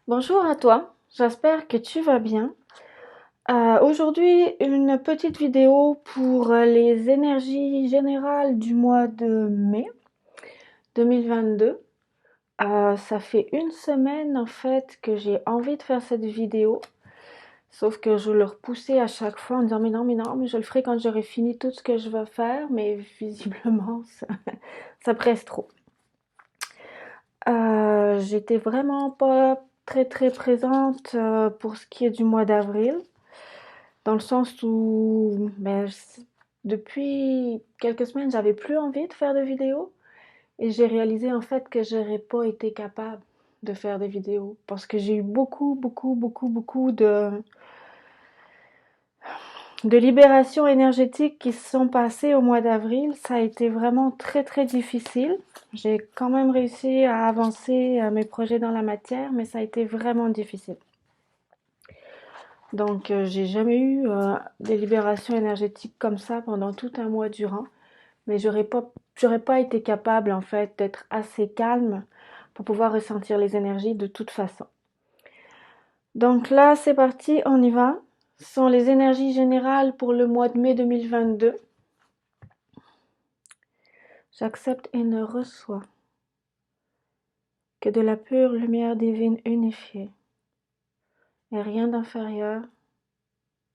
Bonjour à toi, j'espère que tu vas bien. Aujourd'hui, une petite vidéo pour les énergies générales du mois de mai 2022. Ça fait une semaine en fait que j'ai envie de faire cette vidéo, sauf que je le repoussais à chaque fois en disant mais non, mais je le ferai quand j'aurai fini tout ce que je veux faire, mais visiblement ça presse trop. J'étais vraiment pas très présente pour ce qui est du mois d'avril. Dans le sens où depuis quelques semaines, j'avais plus envie de faire de vidéos et j'ai réalisé en fait que j'aurais pas été capable de faire des vidéos parce que j'ai eu beaucoup de libérations énergétiques qui se sont passées au mois d'avril. Ça a été vraiment très difficile. J'ai quand même réussi à avancer mes projets dans la matière, mais ça a été vraiment difficile. Donc, j'ai jamais eu des libérations énergétiques comme ça pendant tout un mois durant, mais j'aurais pas été capable en fait d'être assez calme pour pouvoir ressentir les énergies de toute façon. Donc là, c'est parti, on y va. Ce sont les énergies générales pour le mois de mai 2022. J'accepte et ne reçois que de la pure lumière divine unifiée et rien d'inférieur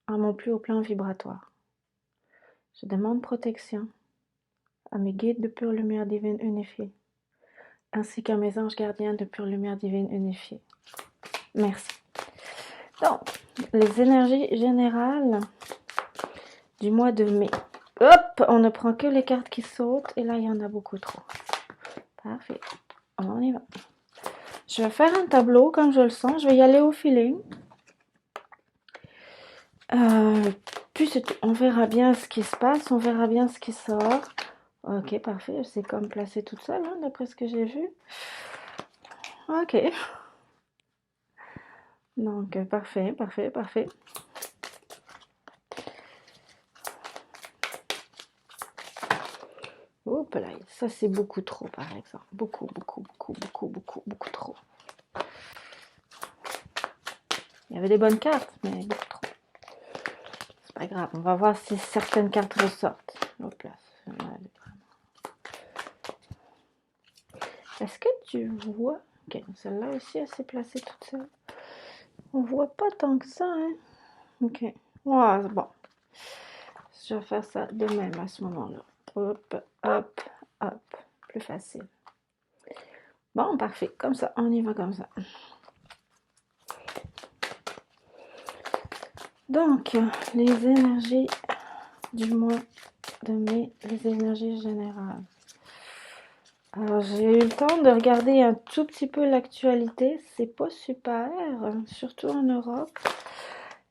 à mon plus haut plan vibratoire. Je demande protection à mes guides de pure lumière divine unifiée, ainsi qu'à mes anges gardiens de pure lumière divine unifiée. Merci. Donc, les énergies générales du mois de mai. Hop, on ne prend que les cartes qui sautent, et là, il y en a beaucoup trop. Parfait. On y va. Je vais faire un tableau comme je le sens. Je vais y aller au feeling. Puis on verra bien ce qui se passe, on verra bien ce qui sort. Ok, parfait. C'est comme placé toute seule, hein, d'après ce que j'ai vu. Ok. Donc, parfait. Hop là, ça c'est beaucoup trop par exemple. Beaucoup trop. Il y avait des bonnes cartes, mais beaucoup trop. C'est pas grave, on va voir si certaines cartes ressortent. Hop là. Est-ce que tu vois? Ok, celle-là aussi elle s'est placée toute seule. On voit pas tant que ça, hein. Ok. Ouais, bon. Je vais faire ça de même à ce moment-là. Hop. Plus facile. Bon, parfait. Comme ça, on y va comme ça. Donc, les énergies du mois de mai, les énergies générales. Alors, j'ai eu le temps de regarder un tout petit peu l'actualité. C'est pas super, surtout en Europe.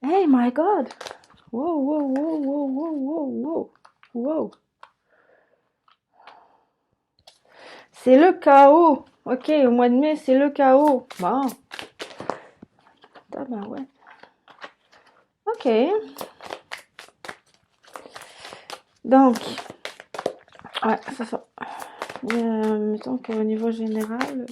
Hey, my God! Wow. C'est le chaos. Ok, au mois de mai, c'est le chaos. Bon. Ah ben ouais. Ok. Donc, ouais, c'est ça. Mettons qu'au niveau général,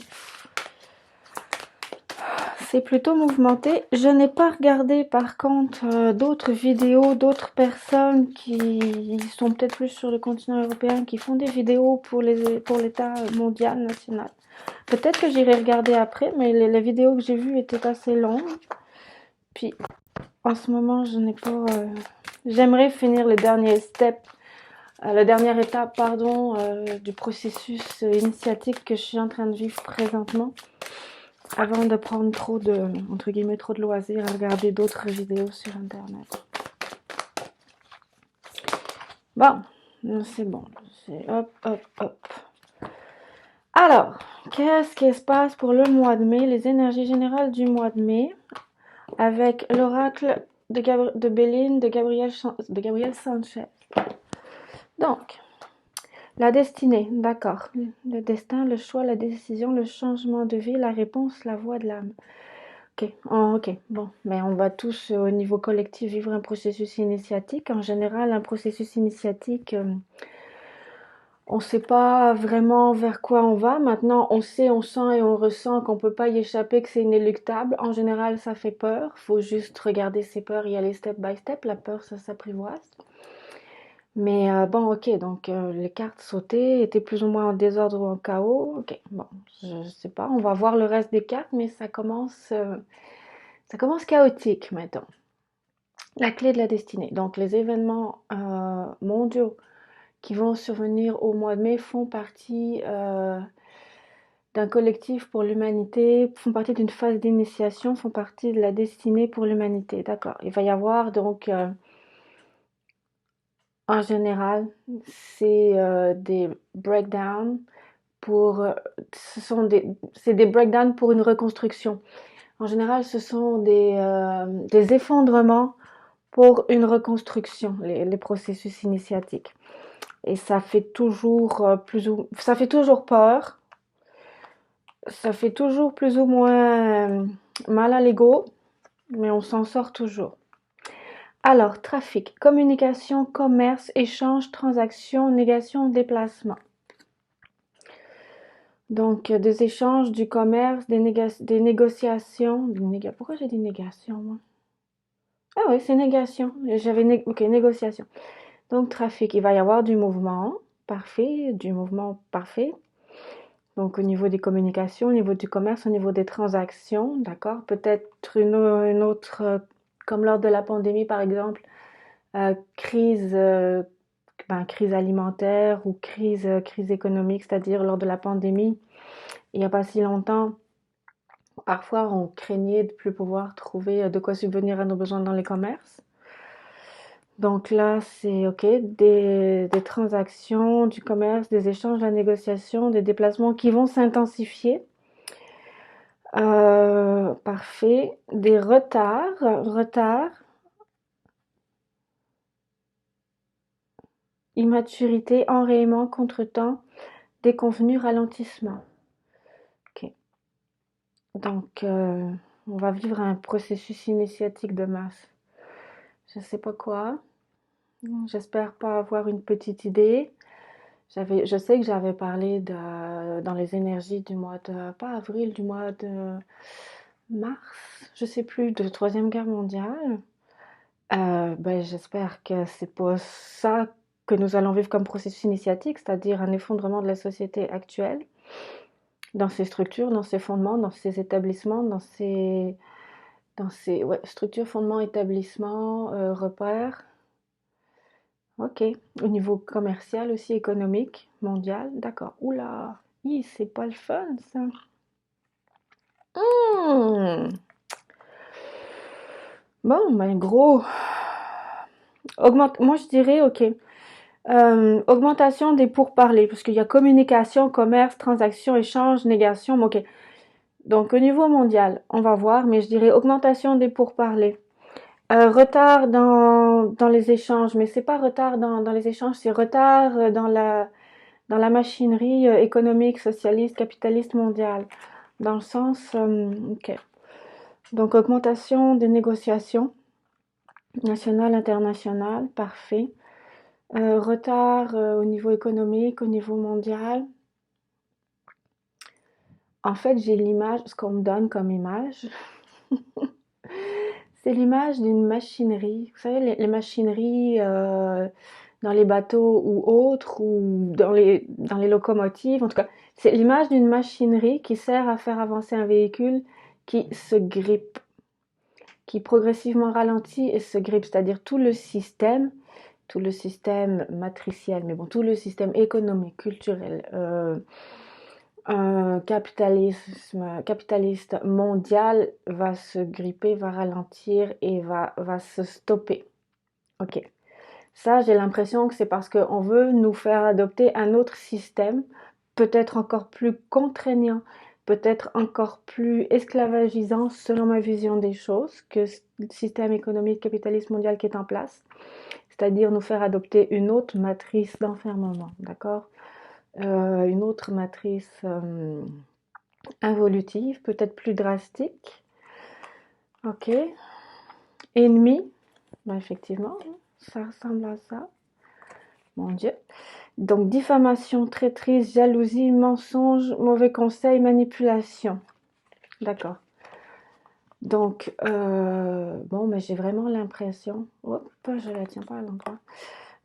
c'est plutôt mouvementé. Je n'ai pas regardé par contre d'autres vidéos, d'autres personnes qui sont peut-être plus sur le continent européen, qui font des vidéos pour l'état mondial, national. Peut-être que j'irai regarder après, mais les vidéos que j'ai vues étaient assez longues. Puis, en ce moment, je n'ai pas... J'aimerais finir le dernier step, la dernière étape, pardon, du processus initiatique que je suis en train de vivre présentement, avant de prendre trop de, entre guillemets, trop de loisirs à regarder d'autres vidéos sur Internet. Bon, c'est bon. Hop. Alors, qu'est-ce qui se passe pour le mois de mai, les énergies générales du mois de mai, avec l'oracle de Béline de Gabriel Sanchez. Donc, la destinée, d'accord. Le destin, le choix, la décision, le changement de vie, la réponse, la voix de l'âme. Ok, bon, mais on va tous au niveau collectif vivre un processus initiatique. En général, un processus initiatique, On ne sait pas vraiment vers quoi on va. Maintenant, on sait, on sent et on ressent qu'on ne peut pas y échapper, que c'est inéluctable. En général, ça fait peur. Faut juste regarder ses peurs et y aller step by step. La peur, ça s'apprivoise. Mais bon, ok, donc les cartes sautées étaient plus ou moins en désordre ou en chaos. Ok, bon, je sais pas, on va voir le reste des cartes, mais ça commence chaotique maintenant. La clé de la destinée. Donc les événements mondiaux qui vont survenir au mois de mai font partie d'un collectif pour l'humanité, font partie d'une phase d'initiation, font partie de la destinée pour l'humanité. D'accord. Il va y avoir donc en général, c'est des breakdowns pour, c'est des breakdowns pour une reconstruction. En général, ce sont des effondrements pour une reconstruction, les processus initiatiques. Et ça fait toujours ça fait toujours peur, ça fait toujours plus ou moins mal à l'ego, mais on s'en sort toujours. Alors, trafic, communication, commerce, échange, transaction, négation, déplacement. Donc, des échanges, du commerce, des négociations. Pourquoi j'ai dit négation, moi? Ah oui, c'est négation. Ok, négociation. Donc, trafic, il va y avoir du mouvement, parfait, du mouvement parfait. Donc, au niveau des communications, au niveau du commerce, au niveau des transactions, d'accord? Peut-être une autre, comme lors de la pandémie, par exemple, crise, crise alimentaire ou crise économique, c'est-à-dire lors de la pandémie, il n'y a pas si longtemps, parfois on craignait de ne plus pouvoir trouver de quoi subvenir à nos besoins dans les commerces. Donc là, c'est OK, des transactions, du commerce, des échanges, de la négociation, des déplacements qui vont s'intensifier. Parfait. Des retards, immaturité, enrayement, contretemps, déconvenus, ralentissement. OK. Donc, on va vivre un processus initiatique de masse. Je ne sais pas quoi. J'espère pas avoir une petite idée. Je sais que j'avais parlé dans les énergies du mois de, pas avril, du mois de mars, je sais plus, de la Troisième Guerre mondiale. Ben, j'espère que c'est pas ça que nous allons vivre comme processus initiatique, c'est-à-dire un effondrement de la société actuelle, dans ses structures, dans ses fondements, dans ses établissements, dans ses structures, fondements, établissements, repères. Ok. Au niveau commercial aussi, économique, mondial, d'accord. Oula, c'est pas le fun ça. Hmm. Bon, ben gros. Moi je dirais, ok. Augmentation des pourparlers, parce qu'il y a communication, commerce, transaction, échange, négation. Ok. Donc au niveau mondial, on va voir, mais je dirais augmentation des pourparlers. Retard dans les échanges, mais c'est pas retard dans les échanges, c'est retard dans la machinerie économique, socialiste, capitaliste mondiale. Dans le sens, ok. Donc augmentation des négociations nationales, internationales, parfait. Retard au niveau économique, au niveau mondial. En fait, j'ai l'image, ce qu'on me donne comme image, c'est l'image d'une machinerie. Vous savez, les machineries dans les bateaux ou autres, ou dans les locomotives. En tout cas, c'est l'image d'une machinerie qui sert à faire avancer un véhicule qui se grippe, qui progressivement ralentit et se grippe. C'est-à-dire tout le système matriciel, mais bon, tout le système économique, culturel, un capitaliste mondial va se gripper, va ralentir et va se stopper. Ok. Ça, j'ai l'impression que c'est parce qu'on veut nous faire adopter un autre système, peut-être encore plus contraignant, peut-être encore plus esclavagisant selon ma vision des choses que le système économique capitaliste mondial qui est en place, c'est-à-dire nous faire adopter une autre matrice d'enfermement, d'accord? Une autre matrice involutive, peut-être plus drastique. Ok. Ennemi, ben effectivement, ça ressemble à ça. Mon Dieu. Donc, diffamation, traîtrise, jalousie, mensonge, mauvais conseil, manipulation. D'accord. Donc, bon, mais j'ai vraiment l'impression... Hop, je la tiens pas à l'endroit.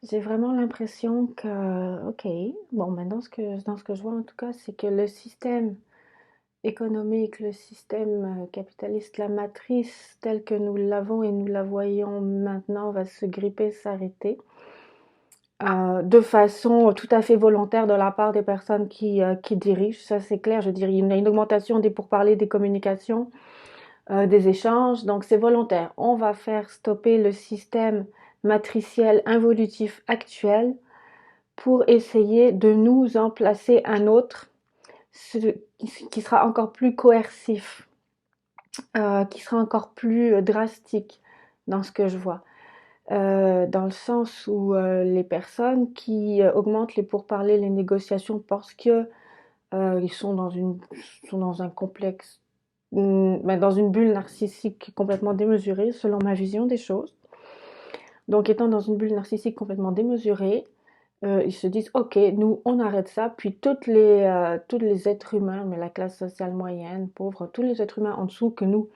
J'ai vraiment l'impression que... Ok, bon, mais dans ce que je vois en tout cas, c'est que le système économique, le système capitaliste, la matrice telle que nous l'avons et nous la voyons maintenant va se gripper, s'arrêter. De façon tout à fait volontaire de la part des personnes qui dirigent, ça c'est clair, je dirais, il y a une augmentation des pourparlers, des communications, des échanges, donc c'est volontaire. On va faire stopper le système matriciel involutif actuel pour essayer de nous en placer un autre qui sera encore plus coercif, qui sera encore plus drastique dans ce que je vois. Dans le sens où les personnes qui augmentent les pourparlers, les négociations parce que ils sont dans un complexe, dans une bulle narcissique complètement démesurée, selon ma vision des choses. Donc, étant dans une bulle narcissique complètement démesurée, ils se disent, ok, nous, on arrête ça, puis tous les êtres humains, mais la classe sociale moyenne, pauvre, tous les êtres humains en dessous que nous,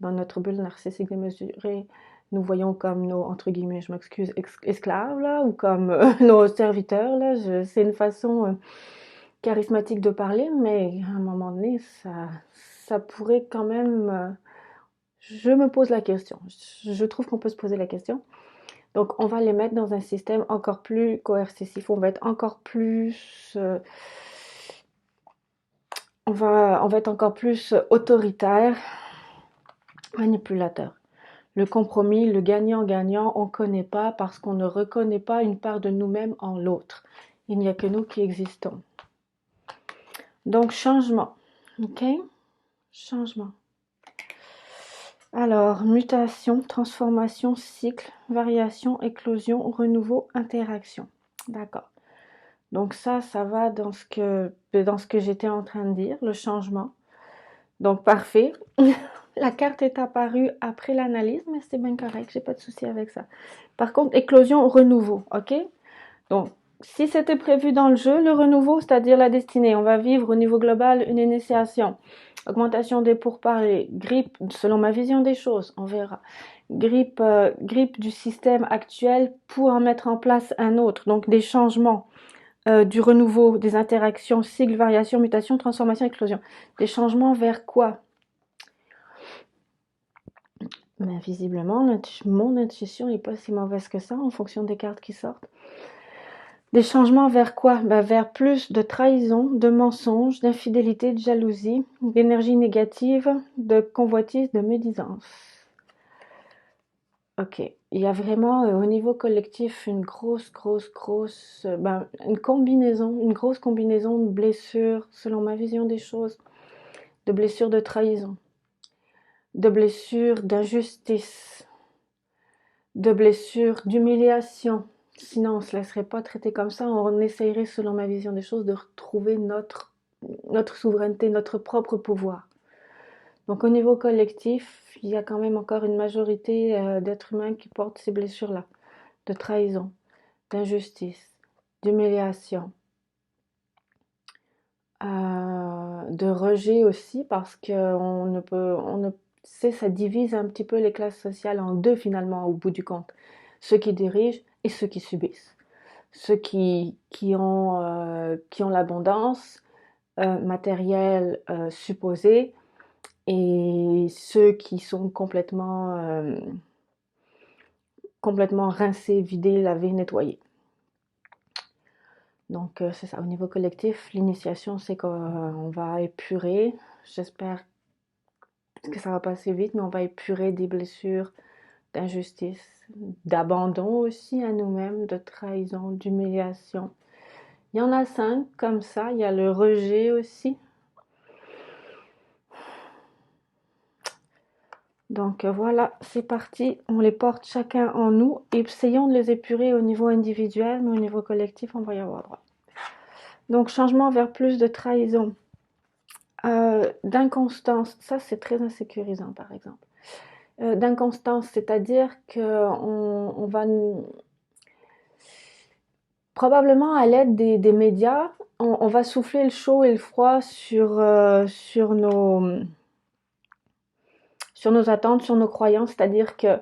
dans notre bulle narcissique démesurée, nous voyons comme nos, entre guillemets, je m'excuse, esclaves, là, ou comme nos serviteurs, là. C'est une façon charismatique de parler, mais à un moment donné, ça pourrait quand même... je me pose la question. Je trouve qu'on peut se poser la question. Donc, on va les mettre dans un système encore plus coercitif. On va être encore plus... on va être encore plus autoritaire, manipulateur. Le compromis, le gagnant-gagnant, on ne connaît pas parce qu'on ne reconnaît pas une part de nous-mêmes en l'autre. Il n'y a que nous qui existons. Donc, changement. Ok? Changement. Alors, mutation, transformation, cycle, variation, éclosion, renouveau, interaction. D'accord. Donc ça va dans ce que j'étais en train de dire, le changement. Donc, parfait. La carte est apparue après l'analyse, mais c'est bien correct, j'ai pas de souci avec ça. Par contre, éclosion, renouveau, ok? Donc, si c'était prévu dans le jeu, le renouveau, c'est-à-dire la destinée, on va vivre au niveau global une initiation, augmentation des pourparlers, grippe, selon ma vision des choses, on verra. Grippe du système actuel pour en mettre en place un autre, donc des changements, du renouveau, des interactions, cycle, variation, mutation, transformation, éclosion. Des changements vers quoi? Mais visiblement, mon intuition n'est pas si mauvaise que ça en fonction des cartes qui sortent. Des changements vers quoi? Vers plus de trahison, de mensonges, d'infidélité, de jalousie, d'énergie négative, de convoitise, de médisance. Ok, il y a vraiment au niveau collectif une grosse, une grosse combinaison de blessures, selon ma vision des choses, de blessures de trahison, de blessures d'injustice, de blessures d'humiliation. Sinon, on ne se laisserait pas traiter comme ça. On essayerait, selon ma vision des choses, de retrouver notre souveraineté, notre propre pouvoir. Donc, au niveau collectif, il y a quand même encore une majorité d'êtres humains qui portent ces blessures-là, de trahison, d'injustice, d'humiliation, de rejet aussi, parce que ça divise un petit peu les classes sociales en deux finalement, au bout du compte. Ceux qui dirigent et ceux qui subissent. Ceux qui ont l'abondance matérielle supposée et ceux qui sont complètement rincés, vidés, lavés, nettoyés. Donc c'est ça, au niveau collectif, l'initiation c'est qu'on va épurer, j'espère que ça va passer vite, mais on va épurer des blessures d'injustice, d'abandon aussi à nous-mêmes, de trahison, d'humiliation. Il y en a 5 comme ça, il y a le rejet aussi. Donc voilà, c'est parti, on les porte chacun en nous, et essayons de les épurer au niveau individuel, mais au niveau collectif, on va y avoir droit. Donc changement vers plus de trahison, d'inconstance, ça c'est très insécurisant par exemple. D'inconstance, c'est-à-dire qu'on va Probablement à l'aide des médias, on va souffler le chaud et le froid sur nos attentes, sur nos croyances, c'est-à-dire que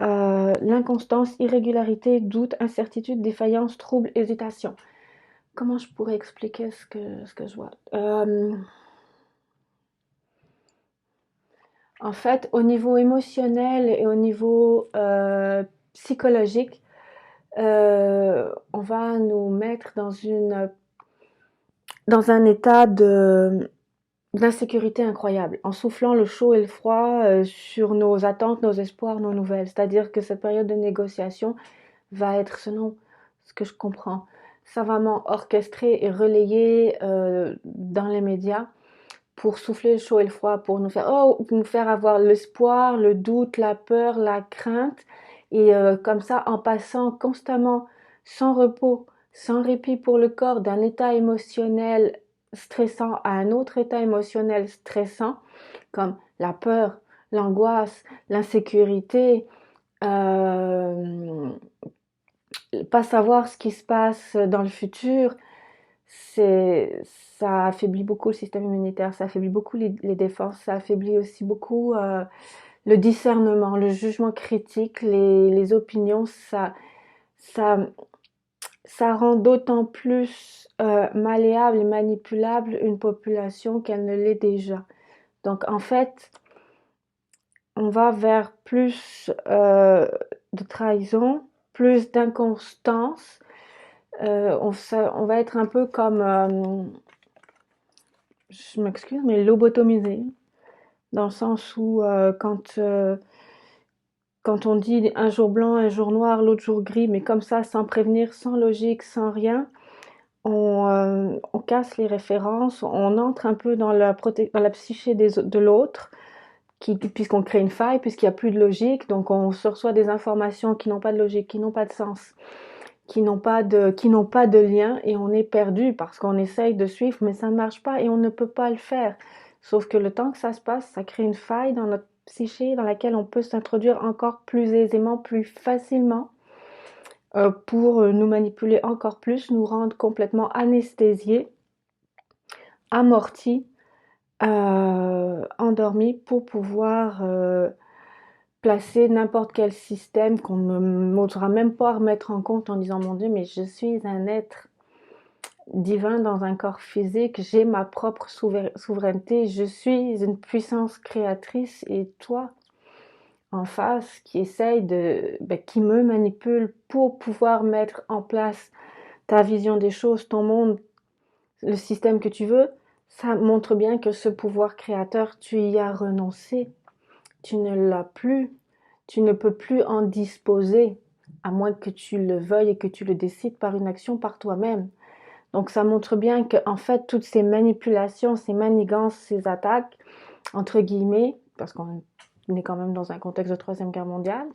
l'inconstance, irrégularité, doute, incertitude, défaillance, trouble, hésitation. Comment je pourrais expliquer ce que je vois? En fait, au niveau émotionnel et au niveau psychologique, on va nous mettre dans un état d'insécurité incroyable, en soufflant le chaud et le froid sur nos attentes, nos espoirs, nos nouvelles. C'est-à-dire que cette période de négociation va être, selon ce que je comprends, savamment orchestrée et relayée dans les médias pour souffler le chaud et le froid, pour nous faire avoir l'espoir, le doute, la peur, la crainte, et comme ça, en passant constamment, sans repos, sans répit pour le corps, d'un état émotionnel stressant à un autre état émotionnel stressant, comme la peur, l'angoisse, l'insécurité, euh, pas savoir ce qui se passe dans le futur, c'est, ça affaiblit beaucoup le système immunitaire, ça affaiblit beaucoup les défenses, ça affaiblit aussi beaucoup le discernement, le jugement critique, les opinions, ça, ça rend d'autant plus malléable et manipulable une population qu'elle ne l'est déjà. Donc en fait, on va vers plus de trahison, plus d'inconstance. On va être un peu comme, je m'excuse, mais lobotomisé, dans le sens où quand on dit un jour blanc, un jour noir, l'autre jour gris, mais comme ça, sans prévenir, sans logique, sans rien, on casse les références, on entre un peu dans dans la psyché de l'autre, puisqu'on crée une faille, puisqu'il n'y a plus de logique, donc on se reçoit des informations qui n'ont pas de logique, qui n'ont pas de sens, qui n'ont pas de lien, et on est perdu parce qu'on essaye de suivre, mais ça ne marche pas et on ne peut pas le faire. Sauf que le temps que ça se passe, ça crée une faille dans notre psyché dans laquelle on peut s'introduire encore plus aisément, plus facilement, pour nous manipuler encore plus, nous rendre complètement anesthésiés, amortis, endormis pour pouvoir placer n'importe quel système qu'on ne m'osera même pas remettre en compte en disant mon Dieu, mais je suis un être divin dans un corps physique, j'ai ma propre souveraineté, je suis une puissance créatrice, et toi en face qui essaye qui me manipule pour pouvoir mettre en place ta vision des choses, ton monde, le système que tu veux, ça montre bien que ce pouvoir créateur, tu y as renoncé, tu ne l'as plus, tu ne peux plus en disposer, à moins que tu le veuilles et que tu le décides par une action par toi-même. Donc ça montre bien que en fait toutes ces manipulations, ces manigances, ces attaques, entre guillemets, parce qu'on est quand même dans un contexte de Troisième Guerre mondiale,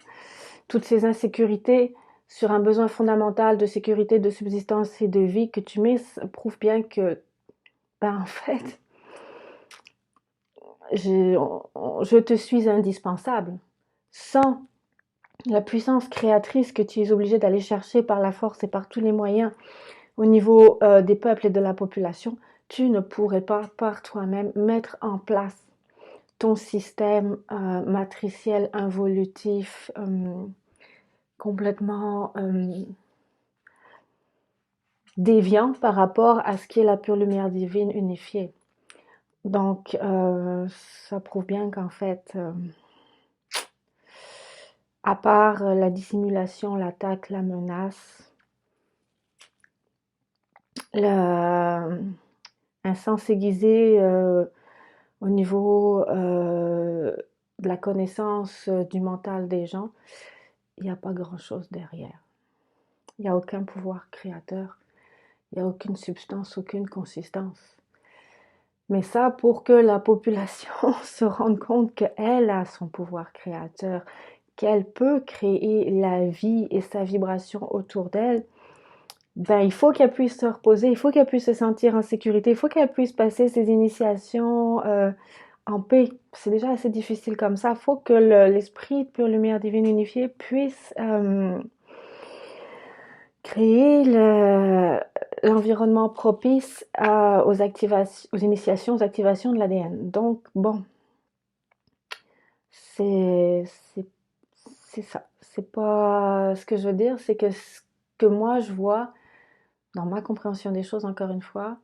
toutes ces insécurités sur un besoin fondamental de sécurité, de subsistance et de vie que tu mets, ça prouve bien que, en fait, je te suis indispensable. Sans la puissance créatrice que tu es obligé d'aller chercher par la force et par tous les moyens au niveau des peuples et de la population, tu ne pourrais pas par toi-même mettre en place ton système matriciel involutif complètement déviant par rapport à ce qui est la pure lumière divine unifiée. Donc, ça prouve bien qu'en fait, à part la dissimulation, l'attaque, la menace, un sens aiguisé au niveau de la connaissance du mental des gens, il n'y a pas grand-chose derrière. Il n'y a aucun pouvoir créateur, il n'y a aucune substance, aucune consistance. Mais ça, pour que la population se rende compte qu'elle a son pouvoir créateur, qu'elle peut créer la vie et sa vibration autour d'elle, il faut qu'elle puisse se reposer, il faut qu'elle puisse se sentir en sécurité, il faut qu'elle puisse passer ses initiations en paix. C'est déjà assez difficile comme ça. Il faut que l'esprit de pure lumière divine unifiée puisse créer l'environnement propice aux initiations, aux activations de l'ADN. Donc, bon, c'est ça. C'est pas ce que je veux dire, c'est que ce que moi je vois dans ma compréhension des choses, encore une fois,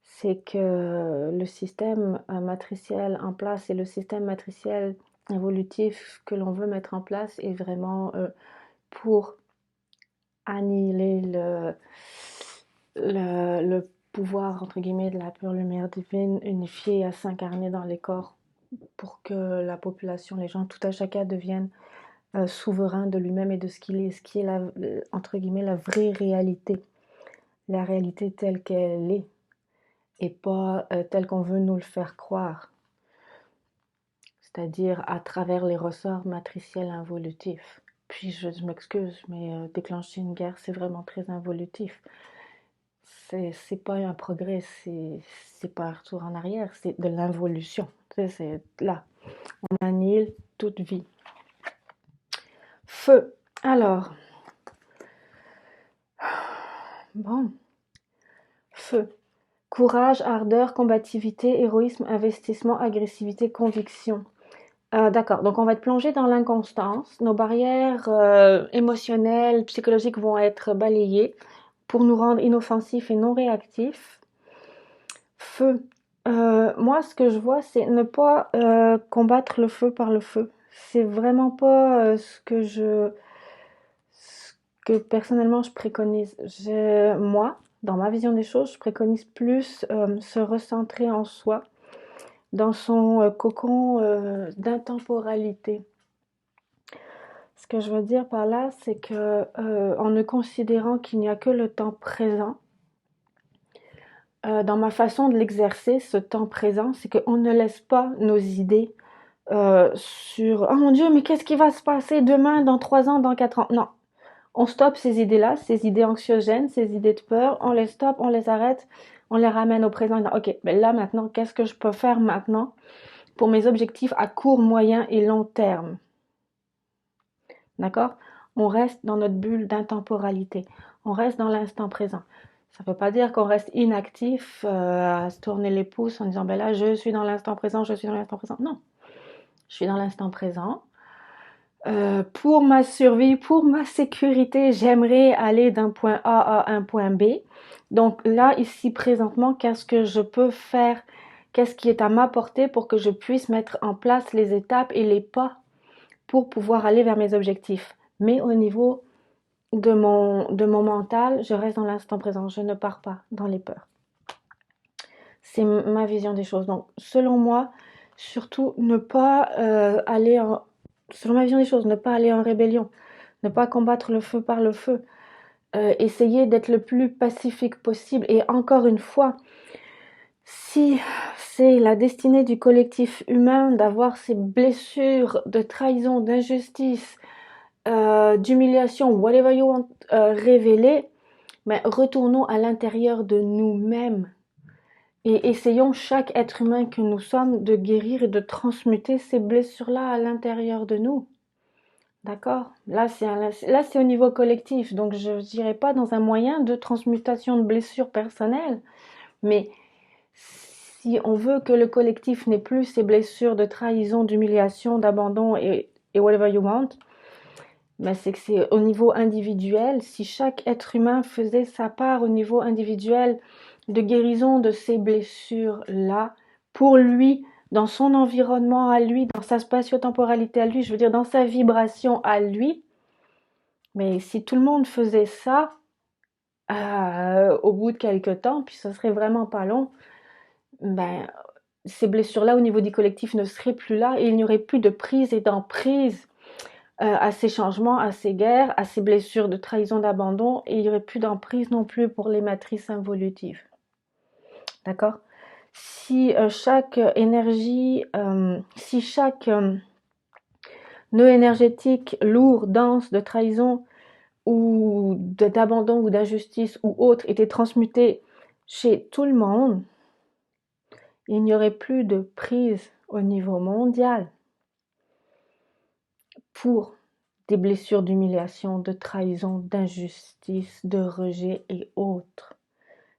c'est que le système matriciel en place et le système matriciel évolutif que l'on veut mettre en place est vraiment pour annihiler le pouvoir, entre guillemets, de la pure lumière divine unifiée à s'incarner dans les corps pour que la population, les gens, tout à chacun deviennent souverains de lui-même et de ce qu'il est, ce qui est entre guillemets la vraie réalité, la réalité telle qu'elle est et pas telle qu'on veut nous le faire croire, c'est-à-dire à travers les ressorts matriciels involutifs. Puis je m'excuse, mais déclencher une guerre, c'est vraiment très involutif. C'est pas un progrès, c'est pas un retour en arrière, c'est de l'involution. C'est là, on annihile toute vie. Feu. Alors, bon, feu. Courage, ardeur, combativité, héroïsme, investissement, agressivité, conviction. D'accord, donc on va être plongé dans l'inconstance. Nos barrières émotionnelles, psychologiques vont être balayées pour nous rendre inoffensifs et non réactifs. Feu. Moi, ce que je vois, c'est ne pas combattre le feu par le feu. C'est vraiment pas ce que personnellement je préconise. Moi, dans ma vision des choses, je préconise plus se recentrer en soi, dans son cocon d'intemporalité. Ce que je veux dire par là, c'est que en ne considérant qu'il n'y a que le temps présent, dans ma façon de l'exercer, ce temps présent, c'est qu'on ne laisse pas nos idées sur « Oh mon Dieu, mais qu'est-ce qui va se passer demain, dans 3 ans, dans 4 ans ?» Non, on stoppe ces idées-là, ces idées anxiogènes, ces idées de peur, on les stoppe, on les arrête, on les ramène au présent. Ok, mais là maintenant, qu'est-ce que je peux faire maintenant pour mes objectifs à court, moyen et long terme? D'accord? On reste dans notre bulle d'intemporalité, on reste dans l'instant présent. Ça ne veut pas dire qu'on reste inactif à se tourner les pouces en disant ben là je suis dans l'instant présent, je suis dans l'instant présent. Non, je suis dans l'instant présent. Pour ma survie, pour ma sécurité, j'aimerais aller d'un point A à un point B. Donc là, ici, présentement, qu'est-ce que je peux faire? Qu'est-ce qui est à ma portée pour que je puisse mettre en place les étapes et les pas pour pouvoir aller vers mes objectifs? Mais au niveau de mon mental, je reste dans l'instant présent. Je ne pars pas dans les peurs. C'est ma vision des choses. Donc, selon moi, surtout ne pas aller en... Selon ma vision des choses, ne pas aller en rébellion, ne pas combattre le feu par le feu, essayer d'être le plus pacifique possible. Et encore une fois, si c'est la destinée du collectif humain d'avoir ces blessures de trahison, d'injustice, d'humiliation, whatever you want, révélées, mais retournons à l'intérieur de nous-mêmes. Et essayons, chaque être humain que nous sommes, de guérir et de transmuter ces blessures-là à l'intérieur de nous. D'accord? Là, c'est au niveau collectif. Donc, je ne dirais pas dans un moyen de transmutation de blessures personnelles. Mais si on veut que le collectif n'ait plus ces blessures de trahison, d'humiliation, d'abandon et whatever you want, ben c'est que c'est au niveau individuel. Si chaque être humain faisait sa part au niveau individuel de guérison de ces blessures-là, pour lui, dans son environnement à lui, dans sa spatio-temporalité à lui, je veux dire dans sa vibration à lui, mais si tout le monde faisait ça, au bout de quelques temps, puis ce serait vraiment pas long, ben, ces blessures-là au niveau du collectif ne seraient plus là et il n'y aurait plus de prise et d'emprise à ces changements, à ces guerres, à ces blessures de trahison, d'abandon, et il n'y aurait plus d'emprise non plus pour les matrices involutives. D'accord? Si chaque énergie, si chaque nœud énergétique lourd, dense, de trahison ou d'abandon ou d'injustice ou autre était transmuté chez tout le monde, il n'y aurait plus de prise au niveau mondial pour des blessures d'humiliation, de trahison, d'injustice, de rejet et autres.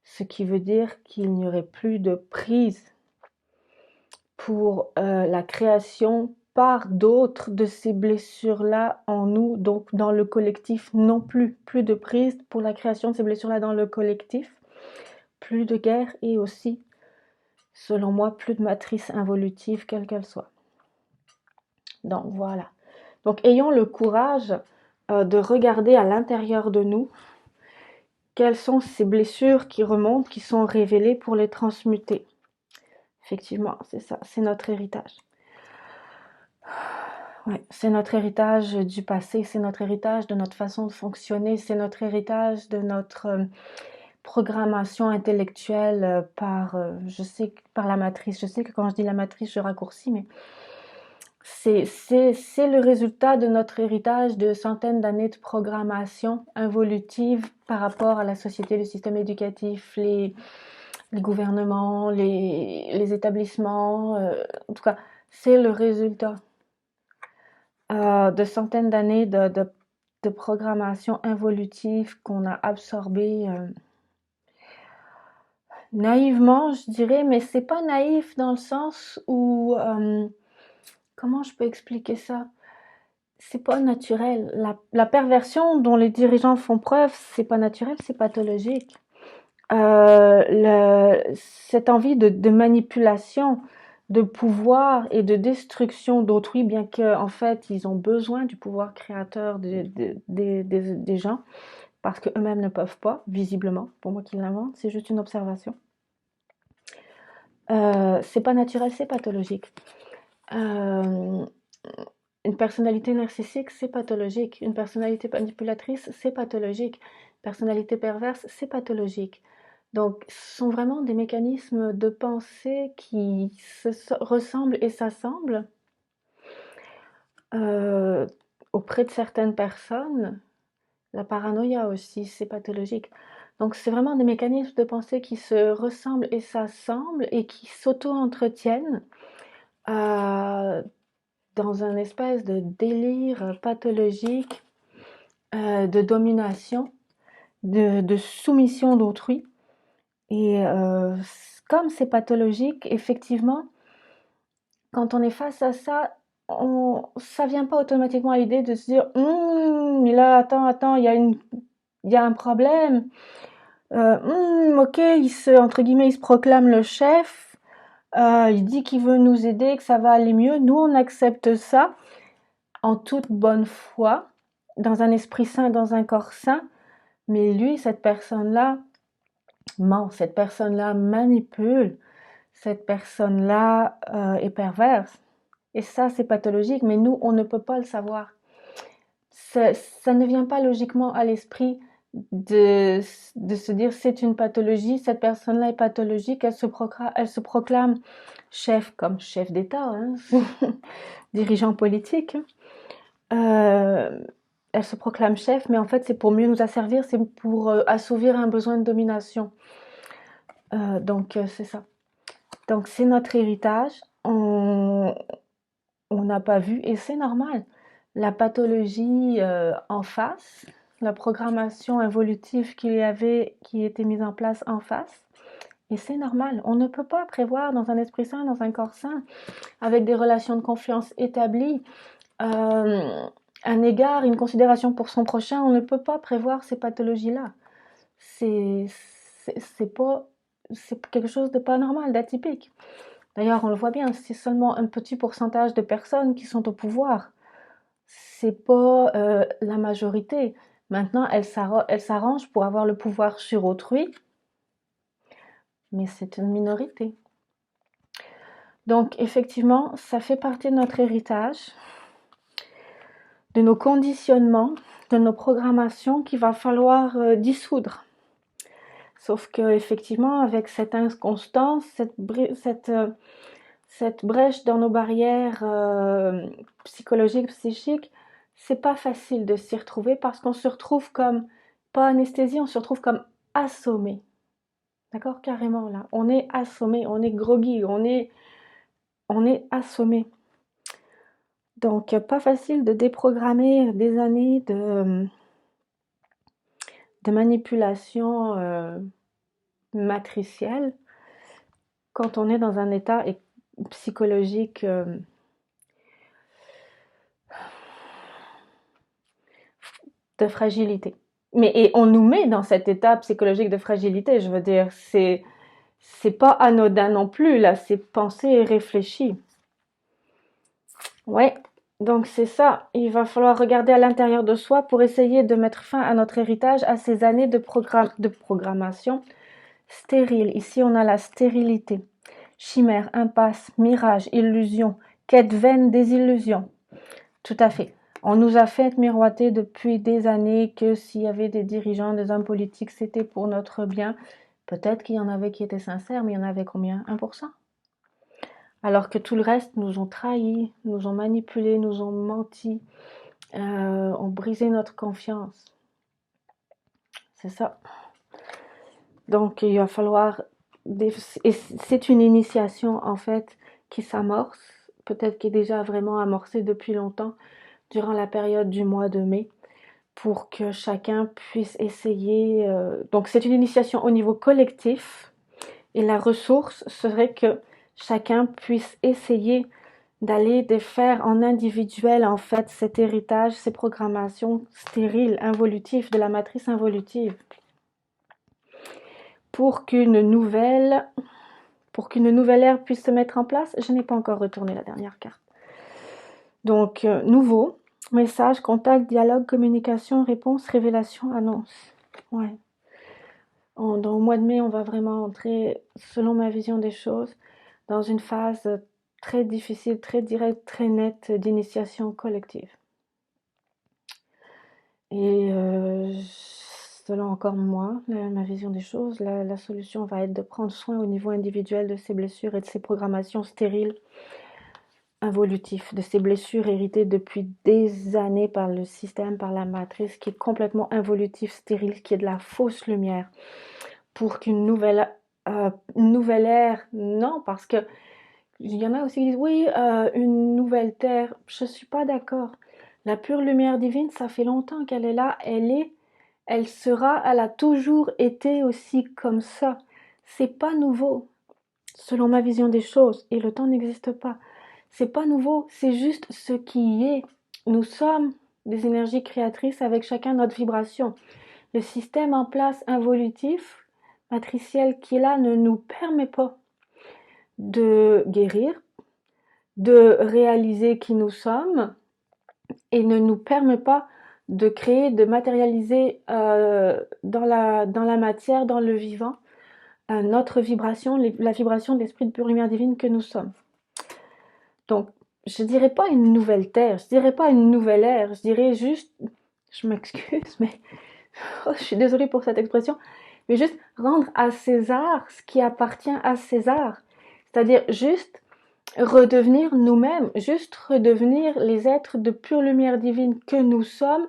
Ce qui veut dire qu'il n'y aurait plus de prise pour la création par d'autres de ces blessures-là en nous, donc dans le collectif non plus. Plus de prise pour la création de ces blessures-là dans le collectif, plus de guerre et aussi, selon moi, plus de matrice involutive, quelle qu'elle soit. Donc voilà. Donc ayons le courage de regarder à l'intérieur de nous quelles sont ces blessures qui remontent, qui sont révélées pour les transmuter. Effectivement, c'est ça, c'est notre héritage. Ouais, c'est notre héritage du passé, c'est notre héritage de notre façon de fonctionner, c'est notre héritage de notre programmation intellectuelle par, je sais, par la matrice. Je sais que quand je dis la matrice, je raccourcis, mais c'est le résultat de notre héritage de centaines d'années de programmation involutive par rapport à la société, le système éducatif, les gouvernements, les établissements. En tout cas, c'est le résultat de centaines d'années de programmation involutive qu'on a absorbé naïvement, je dirais, mais c'est pas naïf dans le sens où comment je peux expliquer ça? C'est pas naturel. La perversion dont les dirigeants font preuve, c'est pas naturel, c'est pathologique. Cette envie de manipulation, de pouvoir et de destruction d'autrui, bien qu'en fait ils ont besoin du pouvoir créateur des gens, parce qu'eux-mêmes ne peuvent pas, visiblement, pour moi qui l'invente, c'est juste une observation. C'est pas naturel, c'est pathologique. Une personnalité narcissique, c'est pathologique. Une personnalité manipulatrice, c'est pathologique. Une personnalité perverse, c'est pathologique. Donc, ce sont vraiment des mécanismes de pensée qui se ressemblent et s'assemblent auprès de certaines personnes. La paranoïa aussi, c'est pathologique. Donc, c'est vraiment des mécanismes de pensée qui se ressemblent et s'assemblent et qui s'auto-entretiennent dans un espèce de délire pathologique de domination, de soumission d'autrui. Et comme c'est pathologique, effectivement, quand on est face à ça, ça vient pas automatiquement à l'idée de se dire mais là, attends, il y a un problème. Ok, entre guillemets, il se proclame le chef. Il dit qu'il veut nous aider, que ça va aller mieux. Nous, on accepte ça en toute bonne foi, dans un esprit sain, dans un corps sain. Mais lui, cette personne-là, ment, cette personne-là manipule, cette personne-là est perverse. Et ça, c'est pathologique, mais nous, on ne peut pas le savoir. Ça ne vient pas logiquement à l'esprit de se dire c'est une pathologie, cette personne-là est pathologique, elle se proclame chef, comme chef d'État, hein, dirigeant politique. Elle se proclame chef, mais en fait c'est pour mieux nous asservir, c'est pour assouvir un besoin de domination. Donc c'est ça. Donc c'est notre héritage, on n'a pas vu, et c'est normal. La pathologie en face, la programmation involutive qu'il y avait, qui était mise en place en face, et c'est normal. On ne peut pas prévoir dans un esprit sain, dans un corps sain, avec des relations de confiance établies, un égard, une considération pour son prochain, on ne peut pas prévoir ces pathologies-là. C'est quelque chose de pas normal, d'atypique. D'ailleurs, on le voit bien, c'est seulement un petit pourcentage de personnes qui sont au pouvoir. C'est pas la majorité. Maintenant, elles s'arrangent pour avoir le pouvoir sur autrui, mais c'est une minorité. Donc, effectivement, ça fait partie de notre héritage, de nos conditionnements, de nos programmations qu'il va falloir dissoudre. Sauf que effectivement, avec cette inconstance, cette brèche dans nos barrières psychologiques, psychiques, c'est pas facile de s'y retrouver parce qu'on se retrouve comme, pas anesthésie, on se retrouve comme assommé. D'accord? Carrément là. On est assommé, on est groggy, on est assommé. Donc, pas facile de déprogrammer des années de manipulation matricielle quand on est dans un état psychologique de fragilité. Et on nous met dans cet état psychologique de fragilité, je veux dire, c'est pas anodin non plus, là, c'est pensé et réfléchi. Ouais, donc c'est ça. Il va falloir regarder à l'intérieur de soi pour essayer de mettre fin à notre héritage, à ces années de programmation stérile. Ici, on a la stérilité. Chimère, impasse, mirage, illusion, quête vaine des illusions. Tout à fait. On nous a fait miroiter depuis des années que s'il y avait des dirigeants, des hommes politiques, c'était pour notre bien. Peut-être qu'il y en avait qui étaient sincères, mais il y en avait combien? 1%? Alors que tout le reste nous ont trahis, nous ont manipulés, nous ont menti, ont brisé notre confiance. C'est ça. Donc il va falloir... Et c'est une initiation en fait qui s'amorce, peut-être qui est déjà vraiment amorcée depuis longtemps, durant la période du mois de mai, pour que chacun puisse essayer... Donc c'est une initiation au niveau collectif, et la ressource serait que chacun puisse essayer d'aller défaire en individuel en fait cet héritage, ces programmations stériles, involutives, de la matrice involutive, pour qu'une nouvelle ère puisse se mettre en place. Je n'ai pas encore retourné la dernière carte. Donc, nouveau, message, contact, dialogue, communication, réponse, révélation, annonce. Ouais. Dans le mois de mai, on va vraiment entrer, selon ma vision des choses, dans une phase très difficile, très directe, très nette d'initiation collective. Et selon encore moi, ma vision des choses, la solution va être de prendre soin au niveau individuel de ces blessures et de ces programmations stériles, involutives, de ces blessures héritées depuis des années par le système, par la matrice, qui est complètement involutive, stérile, qui est de la fausse lumière, pour qu'une nouvelle ère, non, parce que il y en a aussi qui disent oui, une nouvelle terre. Je suis pas d'accord. La pure lumière divine, ça fait longtemps qu'elle est là. Elle sera, elle a toujours été aussi comme ça. C'est pas nouveau, selon ma vision des choses. Et le temps n'existe pas. C'est pas nouveau. C'est juste ce qui est. Nous sommes des énergies créatrices avec chacun notre vibration. Le système en place involutif, matriciel qui est là, ne nous permet pas de guérir, de réaliser qui nous sommes, et ne nous permet pas de créer, de matérialiser dans la matière, dans le vivant, notre vibration, la vibration de l'esprit de pure lumière divine que nous sommes. Donc, je dirais pas une nouvelle terre, je dirais pas une nouvelle ère, je dirais juste, je m'excuse, mais je suis désolée pour cette expression, mais juste rendre à César ce qui appartient à César. C'est-à-dire juste redevenir nous-mêmes, juste redevenir les êtres de pure lumière divine que nous sommes,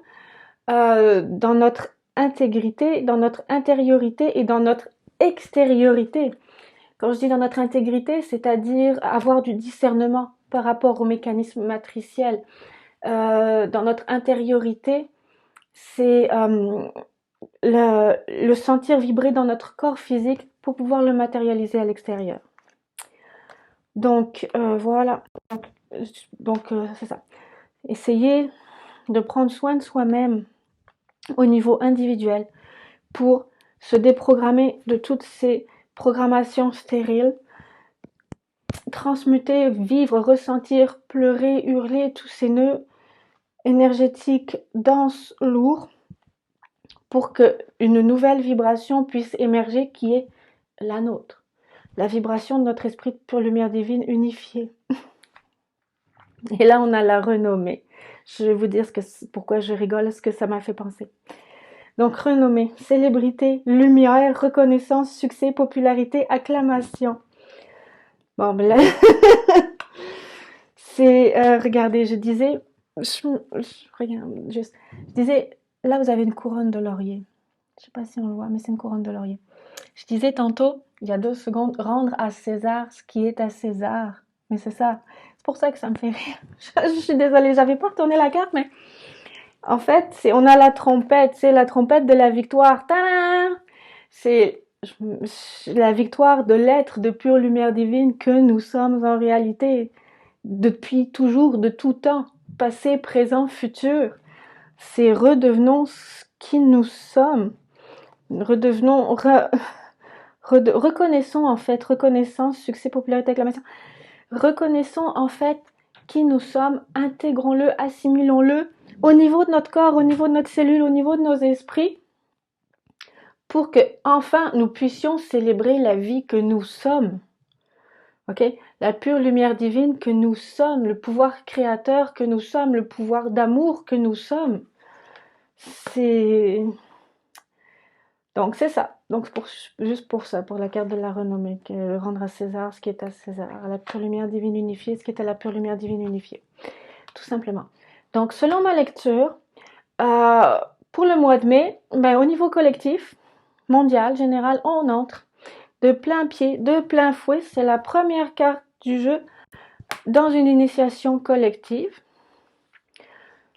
dans notre intégrité, dans notre intériorité et dans notre extériorité. Quand je dis dans notre intégrité, c'est-à-dire avoir du discernement par rapport au mécanisme matriciel. Dans notre intériorité, c'est le sentir vibrer dans notre corps physique pour pouvoir le matérialiser à l'extérieur. Donc voilà, donc c'est ça. Essayez de prendre soin de soi-même au niveau individuel pour se déprogrammer de toutes ces programmations stériles, transmuter, vivre, ressentir, pleurer, hurler, tous ces nœuds énergétiques denses, lourds, pour qu'une nouvelle vibration puisse émerger qui est la nôtre. La vibration de notre esprit de pure lumière divine unifiée. Et là, on a la renommée. Je vais vous dire pourquoi je rigole, ce que ça m'a fait penser. Donc, renommée, célébrité, lumière, reconnaissance, succès, popularité, acclamation. Bon, ben là, c'est, regardez, je disais, regarde, juste, je disais, là, vous avez une couronne de laurier. Je sais pas si on le voit, mais c'est une couronne de laurier. Je disais tantôt, il y a 2 secondes, rendre à César ce qui est à César. Mais c'est ça, C'est pour ça que ça me fait rire. Je suis désolée, j'avais pas retourné la carte, mais en fait, on a la trompette, c'est la trompette de la victoire. Tadam! C'est la victoire de l'être de pure lumière divine que nous sommes en réalité depuis toujours, de tout temps, passé, présent, futur. C'est redevenons ce qui nous sommes. Redevenons, reconnaissons en fait, reconnaissance, succès, popularité, acclamation. Reconnaissons en fait qui nous sommes, intégrons-le, assimilons-le au niveau de notre corps, au niveau de notre cellule, au niveau de nos esprits, pour que enfin nous puissions célébrer la vie que nous sommes. Ok, la pure lumière divine que nous sommes, le pouvoir créateur que nous sommes, le pouvoir d'amour que nous sommes. Donc c'est ça. Donc juste pour ça, pour la carte de la renommée, rendre à César ce qui est à César, à la pure lumière divine unifiée, ce qui est à la pure lumière divine unifiée. Tout simplement. Donc selon ma lecture, pour le mois de mai, au niveau collectif, mondial, général, on entre de plein pied, de plein fouet. C'est la première carte du jeu dans une initiation collective.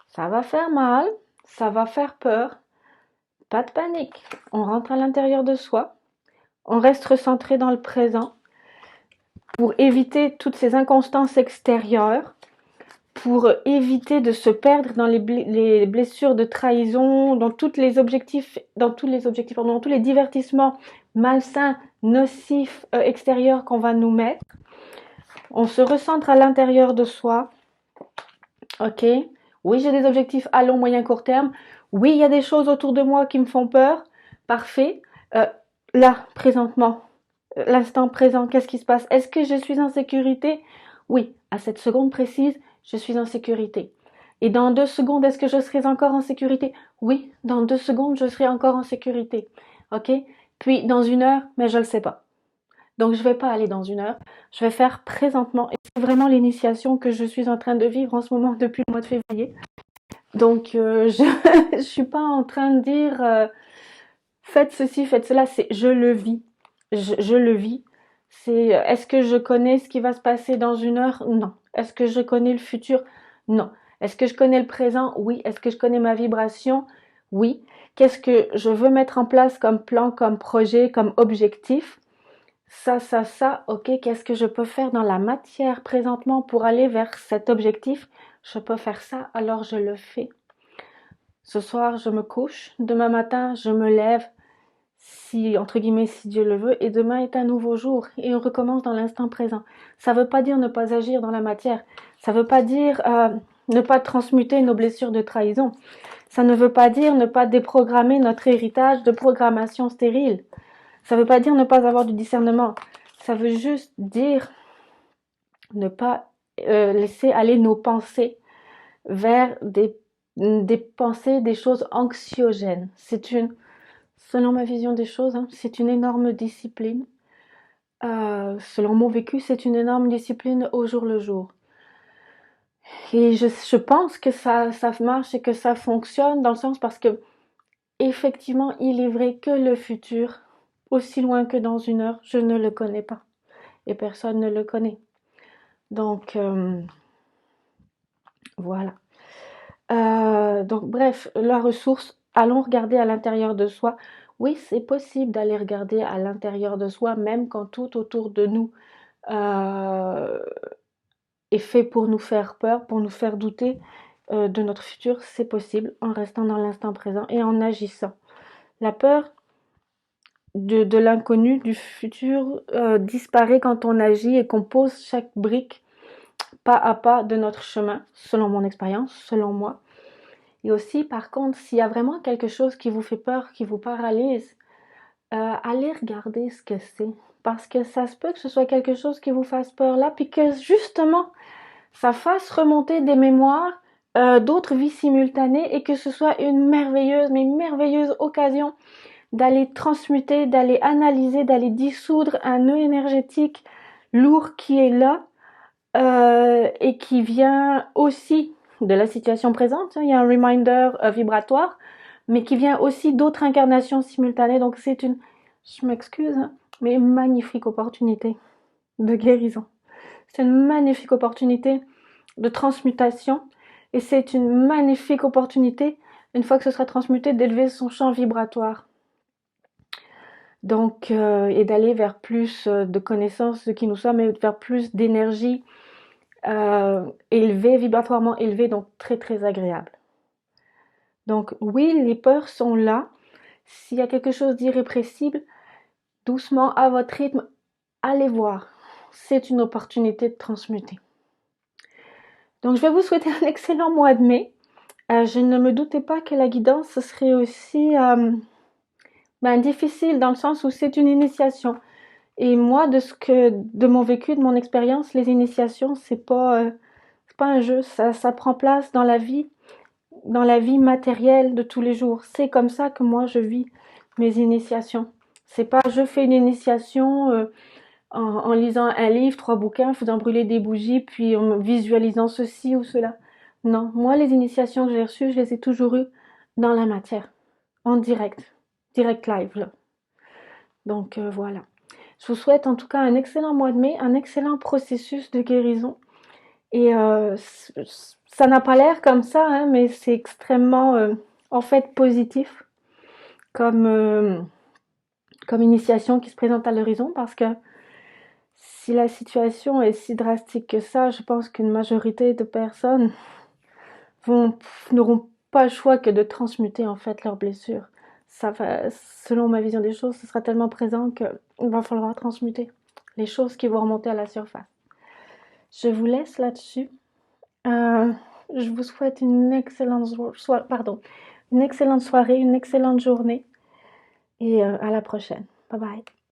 Ça va faire mal, ça va faire peur. Pas de panique. On rentre à l'intérieur de soi. On reste recentré dans le présent pour éviter toutes ces inconstances extérieures, pour éviter de se perdre dans les blessures de trahison, dans tous les divertissements malsains, nocifs, extérieurs qu'on va nous mettre. On se recentre à l'intérieur de soi. Ok. Oui, j'ai des objectifs à long, moyen, court terme. Oui, il y a des choses autour de moi qui me font peur. Parfait. Là, présentement, l'instant présent, qu'est-ce qui se passe? Est-ce que je suis en sécurité? Oui, à cette seconde précise, je suis en sécurité. Et dans 2 secondes, est-ce que je serai encore en sécurité? Oui, dans 2 secondes, je serai encore en sécurité. Ok? Puis dans 1 heure, mais je ne le sais pas. Donc je ne vais pas aller dans 1 heure. Je vais faire présentement. Et c'est vraiment l'initiation que je suis en train de vivre en ce moment depuis le mois de février. Donc je ne suis pas en train de dire faites ceci, faites cela. C'est je le vis. Je le vis. C'est est-ce que je connais ce qui va se passer dans 1 heure? Non. Est-ce que je connais le futur? Non. Est-ce que je connais le présent? Oui. Est-ce que je connais ma vibration? Oui. Qu'est-ce que je veux mettre en place comme plan, comme projet, comme objectif? Ça, ok, qu'est-ce que je peux faire dans la matière présentement pour aller vers cet objectif? Je peux faire ça, alors je le fais. Ce soir, je me couche, demain matin, je me lève, si, entre guillemets, si Dieu le veut, et demain est un nouveau jour, et on recommence dans l'instant présent. Ça ne veut pas dire ne pas agir dans la matière, ça ne veut pas dire ne pas transmuter nos blessures de trahison, ça ne veut pas dire ne pas déprogrammer notre héritage de programmation stérile. Ça ne veut pas dire ne pas avoir du discernement. Ça veut juste dire ne pas laisser aller nos pensées vers des pensées, des choses anxiogènes. Selon ma vision des choses, c'est une énorme discipline. Selon mon vécu, c'est une énorme discipline au jour le jour. Et je pense que ça marche et que ça fonctionne dans le sens parce que effectivement, il est vrai que le futur, aussi loin que dans 1 heure, je ne le connais pas. Et personne ne le connaît. Donc, voilà. Donc, bref, la ressource, allons regarder à l'intérieur de soi. Oui, c'est possible d'aller regarder à l'intérieur de soi, même quand tout autour de nous est fait pour nous faire peur, pour nous faire douter de notre futur. C'est possible en restant dans l'instant présent et en agissant. La peur de l'inconnu, du futur, disparaît quand on agit et qu'on pose chaque brique pas à pas de notre chemin, selon mon expérience, selon moi. Et aussi, par contre, s'il y a vraiment quelque chose qui vous fait peur, qui vous paralyse, allez regarder ce que c'est. Parce que ça se peut que ce soit quelque chose qui vous fasse peur là, puis que justement, ça fasse remonter des mémoires d'autres vies simultanées et que ce soit une merveilleuse occasion d'aller transmuter, d'aller analyser, d'aller dissoudre un nœud énergétique lourd qui est là et qui vient aussi de la situation présente. Il y a un reminder vibratoire, mais qui vient aussi d'autres incarnations simultanées. Donc c'est je m'excuse, mais une magnifique opportunité de guérison. C'est une magnifique opportunité de transmutation et c'est une magnifique opportunité, une fois que ce sera transmuté, d'élever son champ vibratoire. Donc, et d'aller vers plus de connaissances de qui nous sommes et vers plus d'énergie élevée, vibratoirement élevée, donc très très agréable. Donc oui, les peurs sont là. S'il y a quelque chose d'irrépressible, doucement, à votre rythme, allez voir. C'est une opportunité de transmuter. Donc je vais vous souhaiter un excellent mois de mai. Je ne me doutais pas que la guidance ce serait aussi difficile dans le sens où c'est une initiation. Et moi, de mon vécu, de mon expérience, les initiations, c'est pas un jeu. Ça prend place dans la vie matérielle de tous les jours. C'est comme ça que moi je vis mes initiations. C'est pas je fais une initiation en lisant un livre, 3 bouquins, faisant brûler des bougies, puis en visualisant ceci ou cela. Non, moi les initiations que j'ai reçues, je les ai toujours eues dans la matière, en direct live là. Donc voilà. Je vous souhaite en tout cas un excellent mois de mai, un excellent processus de guérison. Et ça n'a pas l'air comme ça, hein, mais c'est extrêmement en fait positif comme initiation qui se présente à l'horizon, parce que si la situation est si drastique que ça, je pense qu'une majorité de personnes n'auront pas le choix que de transmuter en fait leurs blessures. Ça va, selon ma vision des choses, ce sera tellement présent qu'il va falloir transmuter les choses qui vont remonter à la surface. Je vous laisse là-dessus. Je vous souhaite une excellente soirée, une excellente journée et à la prochaine. Bye bye.